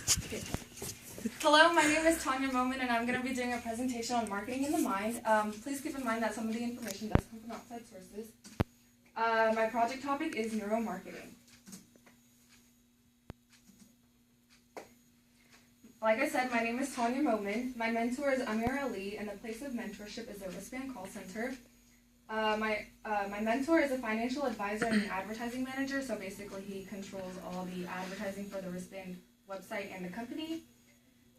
Okay. Hello, my name is Tanya Momin, and I'm going to be doing a presentation on marketing in the mind. Please keep in mind that some of the information does come from outside sources. My project topic is neuromarketing. Like I said, my name is Tanya Momin. My mentor is Amir Ali, and the place of mentorship is a wristband call center. My mentor is a financial advisor and an advertising manager, so basically he controls all the advertising for the wristband website and the company.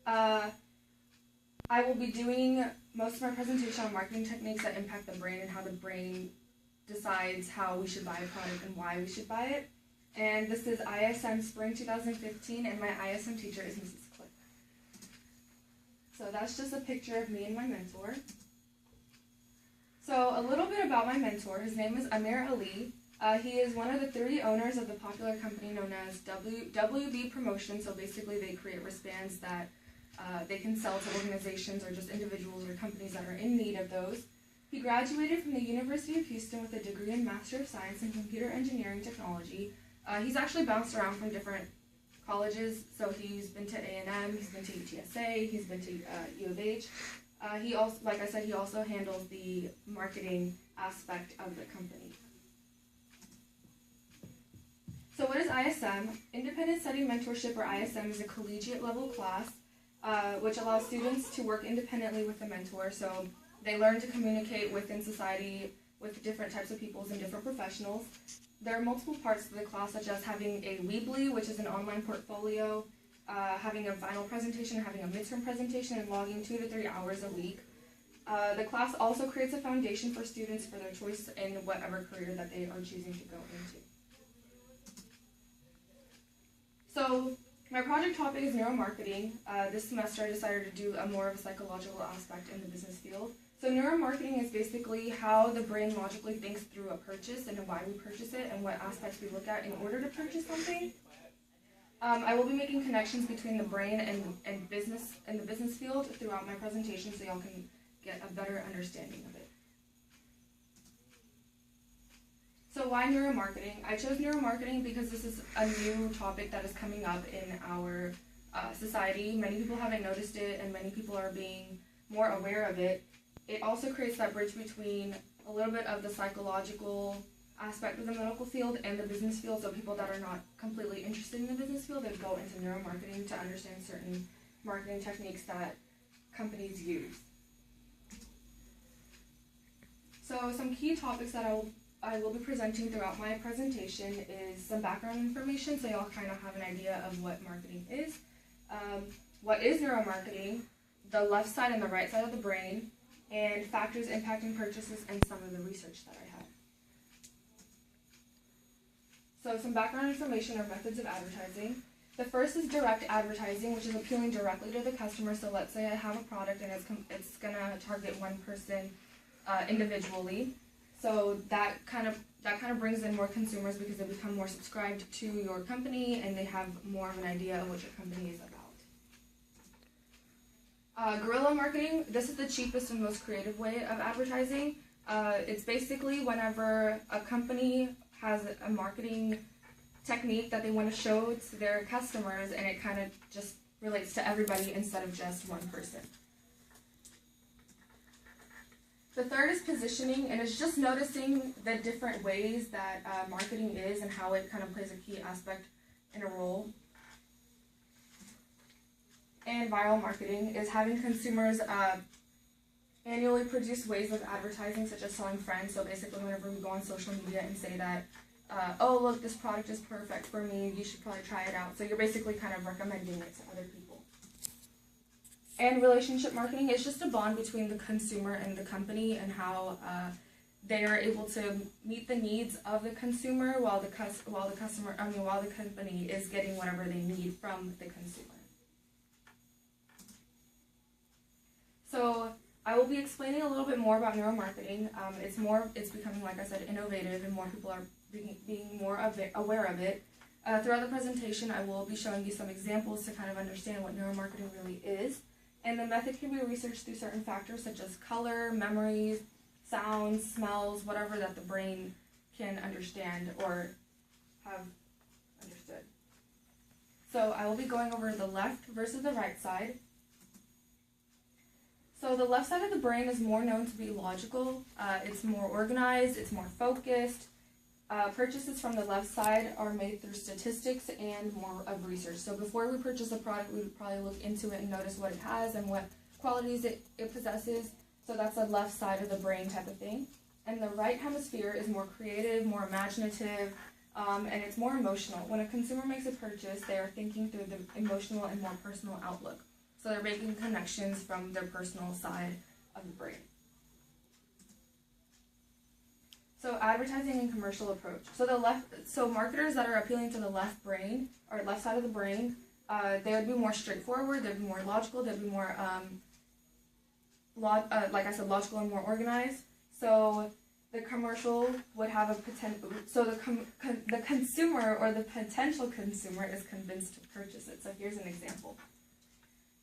I will be doing most of my presentation on marketing techniques that impact the brain and how the brain decides how we should buy a product and why we should buy it. And this is ISM Spring 2015, and my ISM teacher is Mrs. Click. So that's just a picture of me and my mentor. So a little bit about my mentor. His name is Amir Ali. He is one of the 3 owners of the popular company known as WB Promotion. So basically they create wristbands that they can sell to organizations or just individuals or companies that are in need of those. He graduated from the University of Houston with a degree in Master of Science in Computer Engineering Technology. He's actually bounced around from different colleges. So he's been to A&M, he's been to UTSA, he's been to U of H. He also, like I said, he also handles the marketing aspect of the company. So what is ISM? Independent Study Mentorship, or ISM, is a collegiate level class which allows students to work independently with a mentor. So they learn to communicate within society with different types of peoples and different professionals. There are multiple parts to the class, such as having a Weebly, which is an online portfolio, having a final presentation, having a midterm presentation, and logging 2 to 3 hours a week. The class also creates a foundation for students for their choice in whatever career that they are choosing to go into. So my project topic is neuromarketing. This semester I decided to do more of a psychological aspect in the business field. So neuromarketing is basically how the brain logically thinks through a purchase and why we purchase it and what aspects we look at in order to purchase something. I will be making connections between the brain and business in the business field throughout my presentation, so y'all can get a better understanding of it. So why neuromarketing? I chose neuromarketing because this is a new topic that is coming up in our society. Many people haven't noticed it, and many people are being more aware of it. It also creates that bridge between a little bit of the psychological aspect of the medical field and the business field, so people that are not completely interested in the business field, they go into neuromarketing to understand certain marketing techniques that companies use. So some key topics that I will be presenting throughout my presentation is some background information, so y'all kind of have an idea of what marketing is. What is neuromarketing, the left side and the right side of the brain, and factors impacting purchases, and some of the research that I have. So some background information or methods of advertising. The first is direct advertising, which is appealing directly to the customer. So let's say I have a product and it's going to target one person individually. So that kind of brings in more consumers because they become more subscribed to your company and they have more of an idea of what your company is about. Guerrilla marketing, this is the cheapest and most creative way of advertising. It's basically whenever a company has a marketing technique that they want to show to their customers, and it kind of just relates to everybody instead of just one person. The third is positioning, and it's just noticing the different ways that marketing is and how it kind of plays a key aspect in a role. And viral marketing is having consumers annually produce ways of advertising, such as selling friends. So basically whenever we go on social media and say that, oh look, this product is perfect for me, you should probably try it out. So you're basically kind of recommending it to other people. And relationship marketing is just a bond between the consumer and the company, and how they are able to meet the needs of the consumer while the company is getting whatever they need from the consumer. So I will be explaining a little bit more about neuromarketing. It's becoming, like I said, innovative, and more people are being more aware of it. Throughout the presentation, I will be showing you some examples to kind of understand what neuromarketing really is. And the method can be researched through certain factors such as color, memories, sounds, smells, whatever that the brain can understand or have understood. So I will be going over the left versus the right side. So the left side of the brain is more known to be logical. It's more organized, it's more focused. Purchases from the left side are made through statistics and more of research. So before we purchase a product, we would probably look into it and notice what it has and what qualities it possesses. So that's the left side of the brain type of thing. And the right hemisphere is more creative, more imaginative, and it's more emotional. When a consumer makes a purchase, they are thinking through the emotional and more personal outlook. So they're making connections from their personal side of the brain. So advertising and commercial approach. So marketers that are appealing to the left brain or left side of the brain, they would be more straightforward. They'd be more logical. They'd be more, like I said, logical and more organized. So the commercial would have a potential. So the consumer or the potential consumer is convinced to purchase it. So here's an example.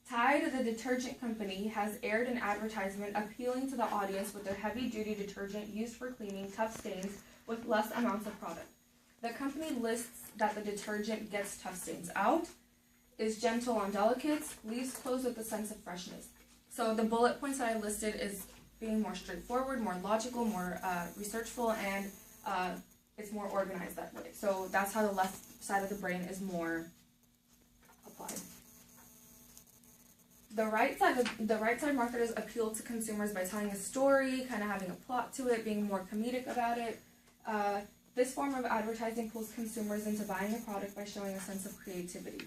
Tide, the detergent company, has aired an advertisement appealing to the audience with their heavy-duty detergent used for cleaning tough stains with less amounts of product. The company lists that the detergent gets tough stains out, is gentle on delicates, leaves clothes with a sense of freshness. So the bullet points that I listed is being more straightforward, more logical, more researchful, and it's more organized that way. So that's how the left side of the brain is more applied. The right side marketers appeal to consumers by telling a story, kind of having a plot to it, being more comedic about it. This form of advertising pulls consumers into buying a product by showing a sense of creativity.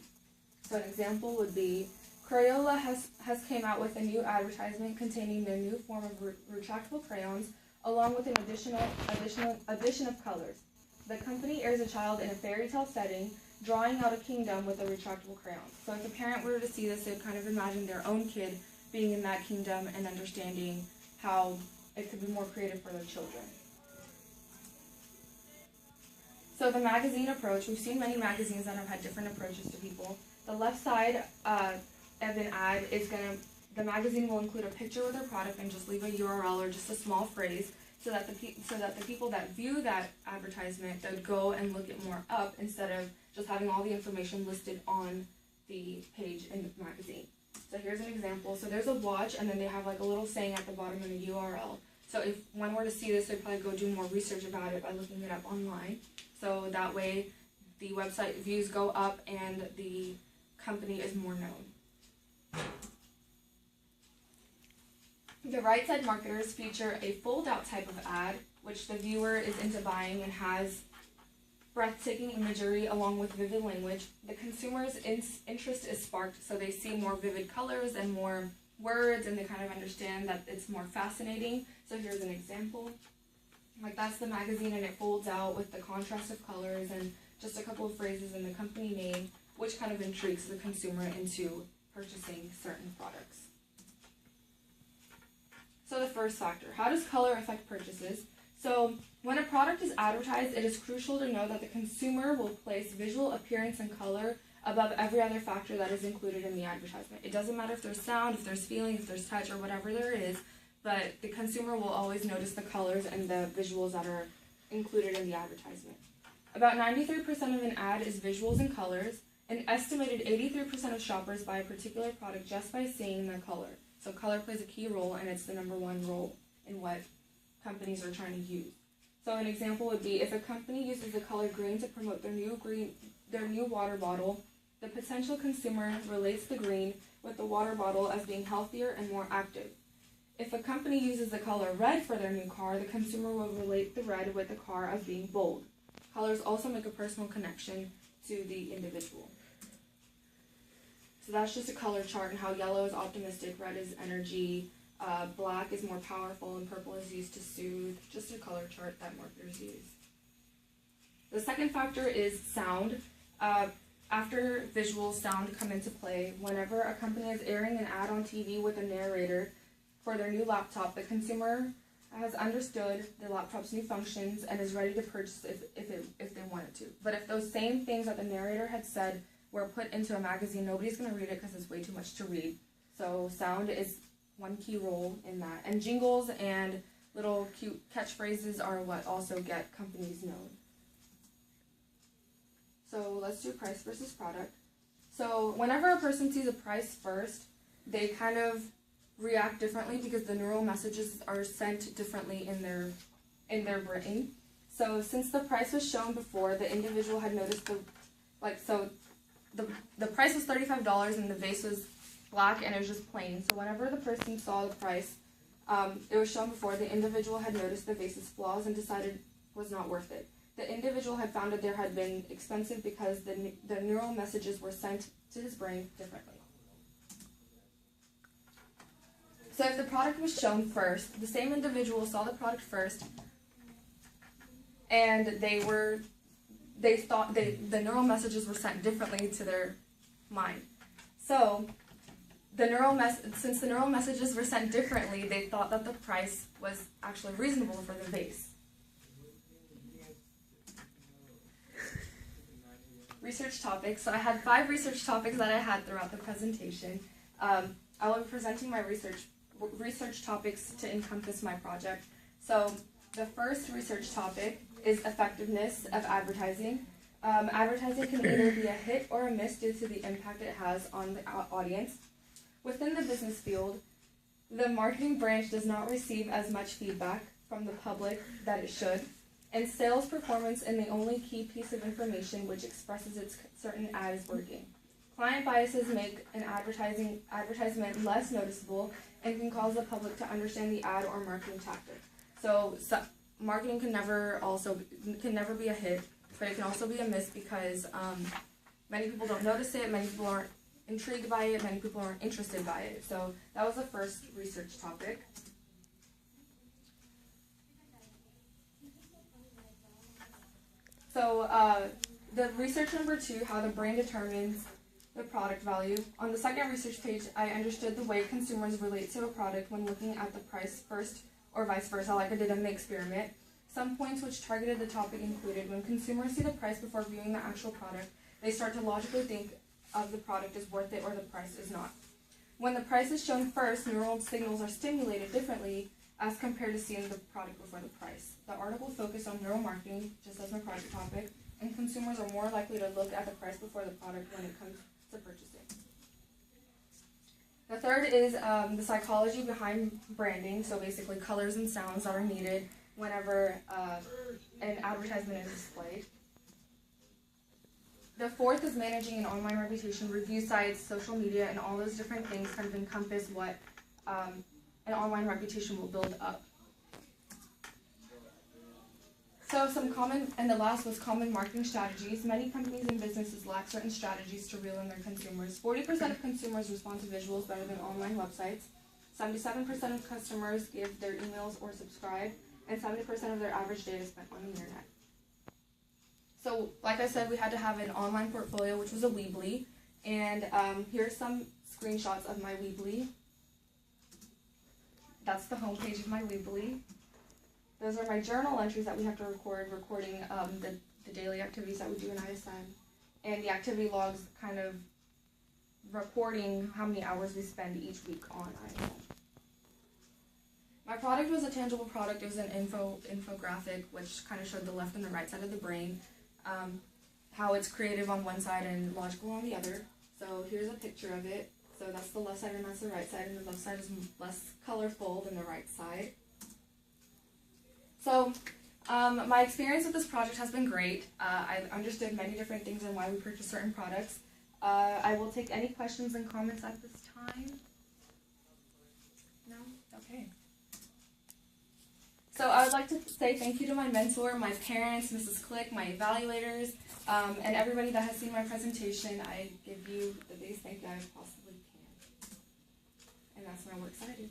So an example would be, Crayola has came out with a new advertisement containing their new form of retractable crayons, along with an addition of colors. The company airs a child in a fairy tale setting, drawing out a kingdom with a retractable crayon. So if a parent were to see this, they would kind of imagine their own kid being in that kingdom and understanding how it could be more creative for their children. So the magazine approach, we've seen many magazines that have had different approaches to people. The left side of an ad is the magazine will include a picture with their product and just leave a URL or just a small phrase, so that the people that view that advertisement, they would go and look it more up instead of just having all the information listed on the page in the magazine. So here's an example. So there's a watch, and then they have like a little saying at the bottom of the URL. So if one were to see this, they'd probably go do more research about it by looking it up online. So that way the website views go up and the company is more known. The right side marketers feature a fold-out type of ad, which the viewer is into buying and has breathtaking imagery along with vivid language. The consumer's interest is sparked, so they see more vivid colors and more words, and they kind of understand that it's more fascinating. So here's an example. Like that's the magazine, and it folds out with the contrast of colors and just a couple of phrases and the company name, which kind of intrigues the consumer into purchasing certain products. So the first factor, how does color affect purchases? So when a product is advertised, it is crucial to know that the consumer will place visual appearance and color above every other factor that is included in the advertisement. It doesn't matter if there's sound, if there's feeling, if there's touch, or whatever there is, but the consumer will always notice the colors and the visuals that are included in the advertisement. About 93% of an ad is visuals and colors. An estimated 83% of shoppers buy a particular product just by seeing the color. So color plays a key role, and it's the #1 role in what companies are trying to use. So an example would be if a company uses the color green to promote their new water bottle, the potential consumer relates the green with the water bottle as being healthier and more active. If a company uses the color red for their new car, the consumer will relate the red with the car as being bold. Colors also make a personal connection to the individual. So that's just a color chart and how yellow is optimistic, red is energy, black is more powerful, and purple is used to soothe. Just a color chart that marketers use. The second factor is sound. After visual, sound come into play. Whenever a company is airing an ad on TV with a narrator for their new laptop, the consumer has understood the laptop's new functions and is ready to purchase if they wanted to. But if those same things that the narrator had said were put into a magazine, nobody's going to read it because it's way too much to read. So sound is one key role in that. And jingles and little cute catchphrases are what also get companies known. So let's do price versus product. So whenever a person sees a price first, they kind of react differently because the neural messages are sent differently in their brain. So since the price was shown before, the individual had noticed the price was $35 and the vase was black and it was just plain. So whenever the person saw the price, it was shown before, the individual had noticed the vase's flaws and decided it was not worth it. The individual had found that there had been expensive because the neural messages were sent to his brain differently. So if the product was shown first, the same individual saw the product first, and the neural messages were sent differently to their mind. So since the neural messages were sent differently, they thought that the price was actually reasonable for the vase. Research topics. So I had 5 research topics that I had throughout the presentation. I will be presenting my research topics to encompass my project. So the first research topic is effectiveness of advertising. Advertising can either be a hit or a miss due to the impact it has on the audience. Within the business field, the marketing branch does not receive as much feedback from the public that it should, and sales performance is the only key piece of information which expresses its certain ad is working. Client biases make an advertisement less noticeable and can cause the public to understand the ad or marketing tactic. So marketing can never be a hit, but it can also be a miss because many people don't notice it, many people aren't intrigued by it, many people aren't interested by it. So that was the first research topic. So the research number 2, how the brain determines the product value. On the second research page, I understood the way consumers relate to a product when looking at the price first or vice versa, like I did in the experiment. Some points which targeted the topic included when consumers see the price before viewing the actual product, they start to logically think of the product is worth it or the price is not. When the price is shown first, neural signals are stimulated differently as compared to seeing the product before the price. The article focused on neuromarketing, just as my project topic, and consumers are more likely to look at the price before the product when it comes to purchasing. The third is the psychology behind branding, so basically colors and sounds that are needed whenever an advertisement is displayed. The fourth is managing an online reputation, review sites, social media, and all those different things kind of encompass what an online reputation will build up. So and the last was common marketing strategies. Many companies and businesses lack certain strategies to reel in their consumers. 40% of consumers respond to visuals better than online websites. 77% of customers give their emails or subscribe, and 70% of their average day is spent on the internet. So, like I said, we had to have an online portfolio, which was a Weebly, and here's some screenshots of my Weebly. That's the homepage of my Weebly. Those are my journal entries that we have to recording the daily activities that we do in ISM, and the activity logs kind of reporting how many hours we spend each week on ISM. My product was a tangible product. It was an infographic, which kind of showed the left and the right side of the brain, how it's creative on one side and logical on the other. So here's a picture of it. So that's the left side and that's the right side, and the left side is less colorful than the right side. So my experience with this project has been great. I understood many different things and why we purchase certain products. I will take any questions and comments at this time. No? Okay. So I would like to say thank you to my mentor, my parents, Mrs. Click, my evaluators, and everybody that has seen my presentation. I give you the biggest thank you I possibly can. And that's my works that I do.